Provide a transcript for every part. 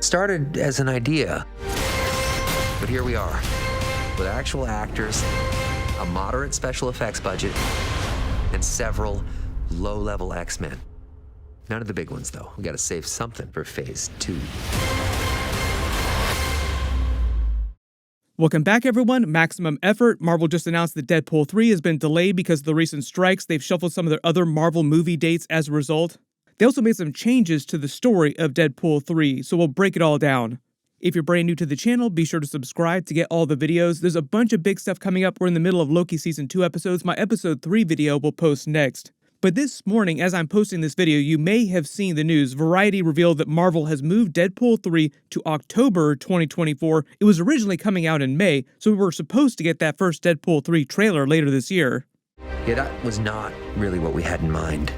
Started as an idea, but here we are, with actual actors, a moderate special effects budget, and several low-level X-Men. None of the big ones, though. We gotta save something for Phase 2. Welcome back, everyone. Maximum Effort. Marvel just announced that Deadpool 3 has been delayed because of the recent strikes. They've shuffled some of their other Marvel movie dates as a result. They also made some changes to the story of Deadpool 3, so we'll break it all down. If you're brand new to the channel, be sure to subscribe to get all the videos. There's a bunch of big stuff coming up. We're in the middle of Loki Season 2 episodes. My Episode 3 video will post next. But this morning, as I'm posting this video, you may have seen the news. Variety revealed that Marvel has moved Deadpool 3 to October 2024. It was originally coming out in May, so we were supposed to get that first Deadpool 3 trailer later this year. Yeah, that was not really what we had in mind.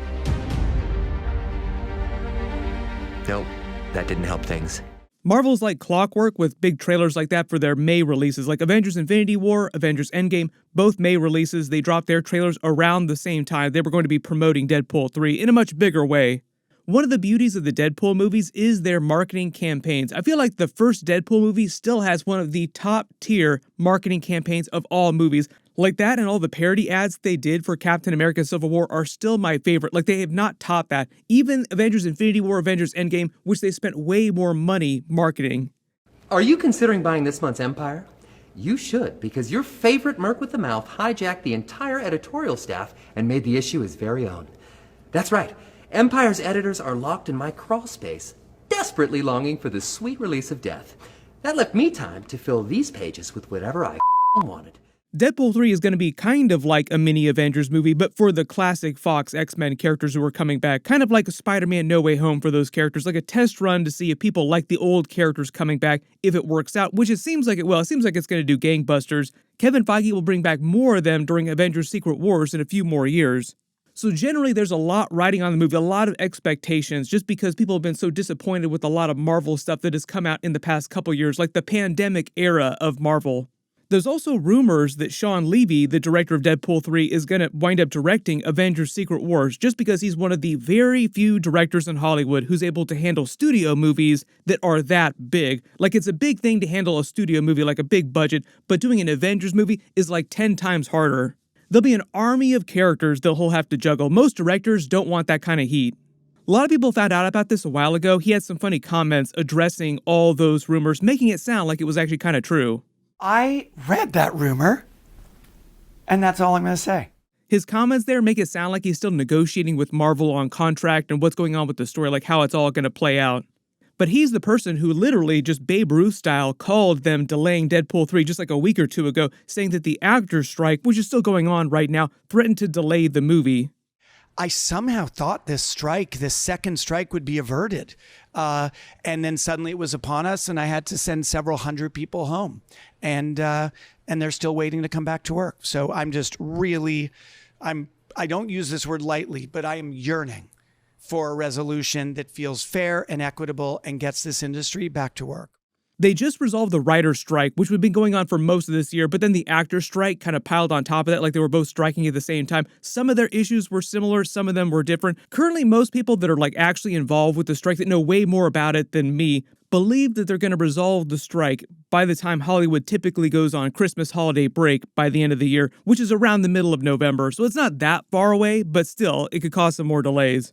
Nope, that didn't help things. Marvel's like clockwork with big trailers like that for their May releases, like Avengers Infinity War, Avengers Endgame, both May releases. They dropped their trailers around the same time. They were going to be promoting Deadpool 3 in a much bigger way. One of the beauties of the Deadpool movies is their marketing campaigns. I feel like the first Deadpool movie still has one of the top tier marketing campaigns of all movies. Like that and all the parody ads they did for Captain America Civil War are still my favorite. Like they have not topped that. Even Avengers Infinity War, Avengers Endgame, which they spent way more money marketing. Are you considering buying this month's Empire? You should, because your favorite Merc with the Mouth hijacked the entire editorial staff and made the issue his very own. That's right. Empire's editors are locked in my crawl space, desperately longing for the sweet release of death. That left me time to fill these pages with whatever I wanted. Deadpool 3 is going to be kind of like a mini Avengers movie, but for the classic Fox X-Men characters who are coming back. Kind of like a Spider-Man No Way Home for those characters, like a test run to see if people like the old characters coming back, if it works out, which it seems like it will. It seems like it's going to do gangbusters. Kevin Feige will bring back more of them during Avengers Secret Wars in a few more years. So generally, there's a lot riding on the movie, a lot of expectations, just because people have been so disappointed with a lot of Marvel stuff that has come out in the past couple years, like the pandemic era of Marvel. There's also rumors that Sean Levy, the director of Deadpool 3, is going to wind up directing Avengers Secret Wars just because he's one of the very few directors in Hollywood who's able to handle studio movies that are that big. Like, it's a big thing to handle a studio movie, like a big budget, but doing an Avengers movie is like 10 times harder. There'll be an army of characters that he'll have to juggle. Most directors don't want that kind of heat. A lot of people found out about this a while ago. He had some funny comments addressing all those rumors, making it sound like it was actually kind of true. I read that rumor, and that's all I'm going to say. His comments there make it sound like he's still negotiating with Marvel on contract and what's going on with the story, like how it's all going to play out. But he's the person who literally, just Babe Ruth style, called them delaying Deadpool 3 just like a week or two ago, saying that the actors' strike, which is still going on right now, threatened to delay the movie. I somehow thought this second strike would be averted. And then suddenly it was upon us and I had to send several hundred people home. And they're still waiting to come back to work. So I'm just really, I don't use this word lightly, but I am yearning for a resolution that feels fair and equitable and gets this industry back to work. They just resolved the writer's strike, which had been going on for most of this year, but then the actor's strike kind of piled on top of that, like they were both striking at the same time. Some of their issues were similar, some of them were different. Currently, most people that are like actually involved with the strike that know way more about it than me believe that they're going to resolve the strike by the time Hollywood typically goes on Christmas holiday break by the end of the year, which is around the middle of November. So it's not that far away, but still, it could cause some more delays.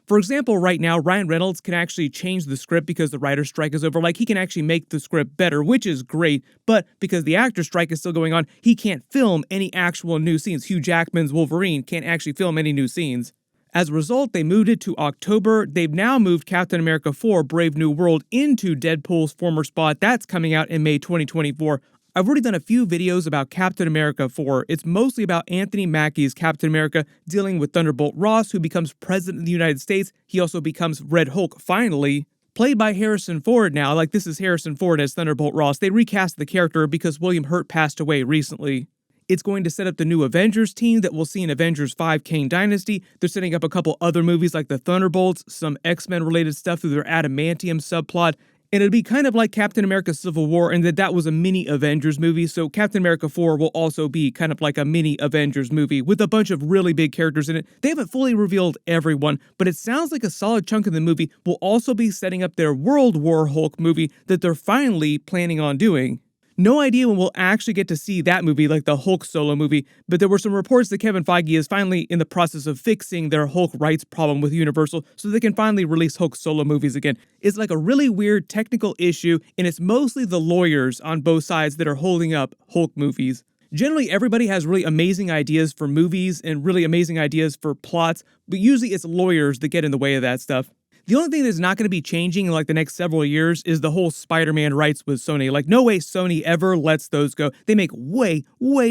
For example, right now, Ryan Reynolds can actually change the script because the writer's strike is over. Like, he can actually make the script better, which is great. But because the actor's strike is still going on, he can't film any actual new scenes. Hugh Jackman's Wolverine can't actually film any new scenes. As a result, they moved it to October. They've now moved Captain America 4 Brave New World into Deadpool's former spot. That's coming out in May 2024. I've already done a few videos about Captain America 4. It's mostly about Anthony Mackie's Captain America dealing with Thunderbolt Ross, who becomes president of the United States. He also becomes Red Hulk, finally, played by Harrison Ford now. Like, this is Harrison Ford as Thunderbolt Ross. They recast the character because William Hurt passed away recently. It's going to set up the new Avengers team that we'll see in Avengers 5 Kane Dynasty. They're setting up a couple other movies like the Thunderbolts, some X-Men related stuff through their Adamantium subplot. And it'd be kind of like Captain America Civil War in that that was a mini Avengers movie, so Captain America 4 will also be kind of like a mini Avengers movie with a bunch of really big characters in it. They haven't fully revealed everyone, but it sounds like a solid chunk of the movie will also be setting up their World War Hulk movie that they're finally planning on doing. No idea when we'll actually get to see that movie, like the Hulk solo movie, but there were some reports that Kevin Feige is finally in the process of fixing their Hulk rights problem with Universal so they can finally release Hulk solo movies again. It's like a really weird technical issue, and it's mostly the lawyers on both sides that are holding up Hulk movies. Generally, everybody has really amazing ideas for movies and really amazing ideas for plots, but usually it's lawyers that get in the way of that stuff. The only thing that's not going to be changing in like the next several years is the whole Spider-Man rights with Sony. Like, no way Sony ever lets those go. They make way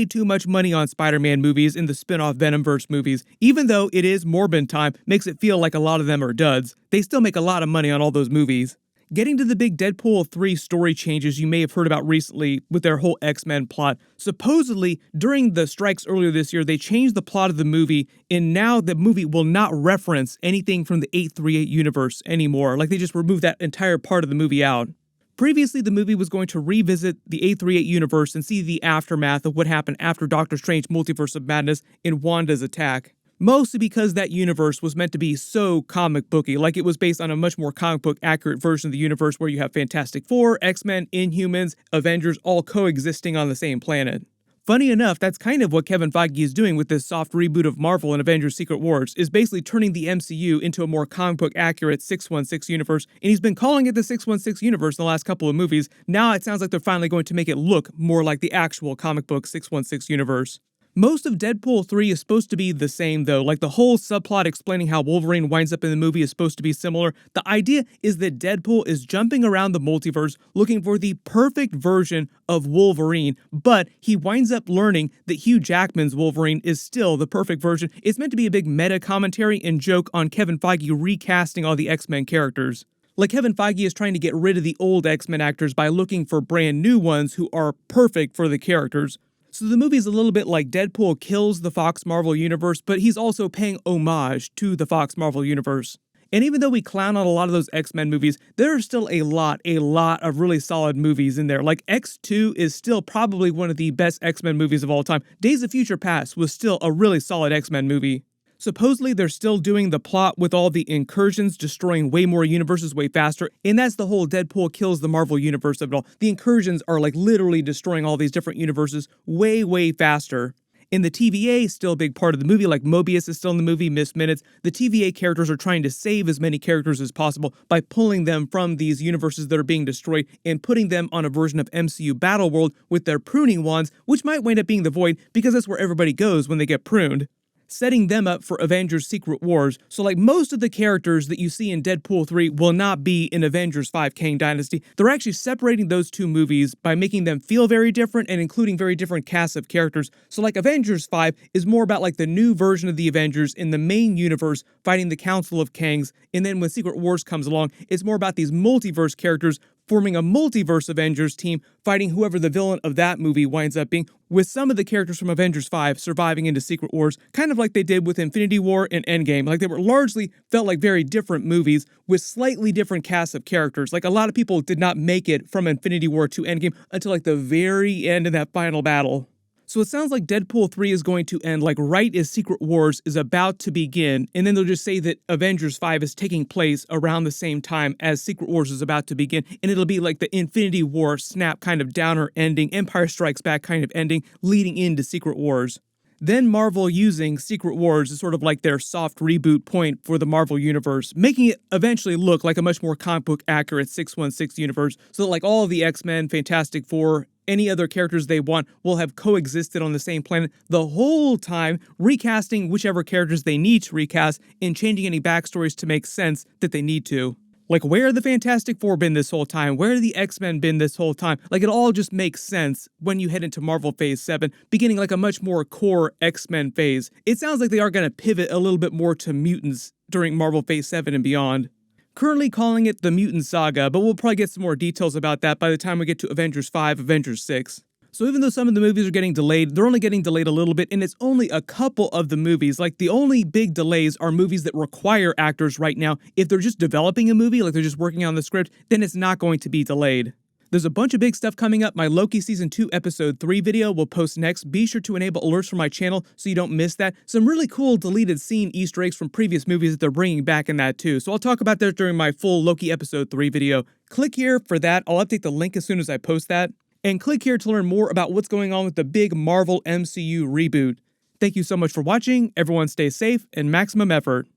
too much money on Spider-Man movies and the spin-off Venomverse movies. Even though it is Morbin time, makes it feel like a lot of them are duds. They still make a lot of money on all those movies. Getting to the big Deadpool 3 story changes you may have heard about recently with their whole X-Men plot. Supposedly, during the strikes earlier this year, they changed the plot of the movie, and now the movie will not reference anything from the 838 universe anymore. Like, they just removed that entire part of the movie out. Previously, the movie was going to revisit the 838 universe and see the aftermath of what happened after Doctor Strange Multiverse of Madness in Wanda's attack. Mostly because that universe was meant to be so comic booky, like it was based on a much more comic book accurate version of the universe where you have Fantastic Four, X-Men, Inhumans, Avengers all coexisting on the same planet. Funny enough, that's kind of what Kevin Feige is doing with this soft reboot of Marvel and Avengers Secret Wars, is basically turning the MCU into a more comic book accurate 616 universe, and he's been calling it the 616 universe in the last couple of movies. Now it sounds like they're finally going to make it look more like the actual comic book 616 universe. Most of Deadpool 3 is supposed to be the same though, like the whole subplot explaining how Wolverine winds up in the movie is supposed to be similar. The idea is that Deadpool is jumping around the multiverse looking for the perfect version of Wolverine, but he winds up learning that Hugh Jackman's Wolverine is still the perfect version. It's meant to be a big meta commentary and joke on Kevin Feige recasting all the X-Men characters. Like Kevin Feige is trying to get rid of the old X-Men actors by looking for brand new ones who are perfect for the characters. So the movie's a little bit like Deadpool kills the Fox Marvel Universe, but he's also paying homage to the Fox Marvel Universe. And even though we clown on a lot of those X-Men movies, there are still a lot of really solid movies in there. Like X2 is still probably one of the best X-Men movies of all time. Days of Future Past was still a really solid X-Men movie. Supposedly, they're still doing the plot with all the incursions, destroying way more universes way faster, and that's the whole Deadpool kills the Marvel Universe of it all. The incursions are like literally destroying all these different universes way faster. In the TVA, still a big part of the movie, like Mobius is still in the movie, Miss Minutes. The TVA characters are trying to save as many characters as possible by pulling them from these universes that are being destroyed and putting them on a version of MCU Battleworld with their pruning wands, which might wind up being the Void because that's where everybody goes when they get pruned. Setting them up for Avengers Secret Wars, so like most of the characters that you see in Deadpool 3 will not be in Avengers 5 Kang Dynasty. They're actually separating those two movies by making them feel very different and including very different casts of characters. So like Avengers 5 is more about like the new version of the Avengers in the main universe fighting the Council of Kangs, and then when Secret Wars comes along, it's more about these multiverse characters forming a multiverse Avengers team fighting whoever the villain of that movie winds up being, with some of the characters from Avengers 5 surviving into Secret Wars, kind of like they did with Infinity War and Endgame. Like they were largely felt like very different movies with slightly different casts of characters. Like a lot of people did not make it from Infinity War to Endgame until like the very end of that final battle. So it sounds like Deadpool 3 is going to end like right as Secret Wars is about to begin, and then they'll just say that Avengers 5 is taking place around the same time as Secret Wars is about to begin, and it'll be like the Infinity War snap kind of downer ending, Empire Strikes Back kind of ending, leading into Secret Wars. Then Marvel using Secret Wars is sort of like their soft reboot point for the Marvel Universe, making it eventually look like a much more comic book accurate 616 universe, so that like all of the X-Men, Fantastic Four, any other characters they want will have coexisted on the same planet the whole time, recasting whichever characters they need to recast and changing any backstories to make sense that they need to. Like, where have the Fantastic Four been this whole time? Where have the X-Men been this whole time? Like, it all just makes sense when you head into Marvel Phase 7, beginning like a much more core X-Men phase. It sounds like they are going to pivot a little bit more to mutants during Marvel Phase 7 and beyond. Currently calling it the Mutant Saga, but we'll probably get some more details about that by the time we get to Avengers 5, Avengers 6. So even though some of the movies are getting delayed, they're only getting delayed a little bit, and it's only a couple of the movies. Like, the only big delays are movies that require actors right now. If they're just developing a movie, like they're just working on the script, then it's not going to be delayed. There's a bunch of big stuff coming up. My Loki Season 2 Episode 3 video will post next. Be sure to enable alerts for my channel so you don't miss that. Some really cool deleted scene Easter eggs from previous movies that they're bringing back in that too. So I'll talk about that during my full Loki Episode 3 video. Click here for that. I'll update the link as soon as I post that. And click here to learn more about what's going on with the big Marvel MCU reboot. Thank you so much for watching. Everyone stay safe and maximum effort.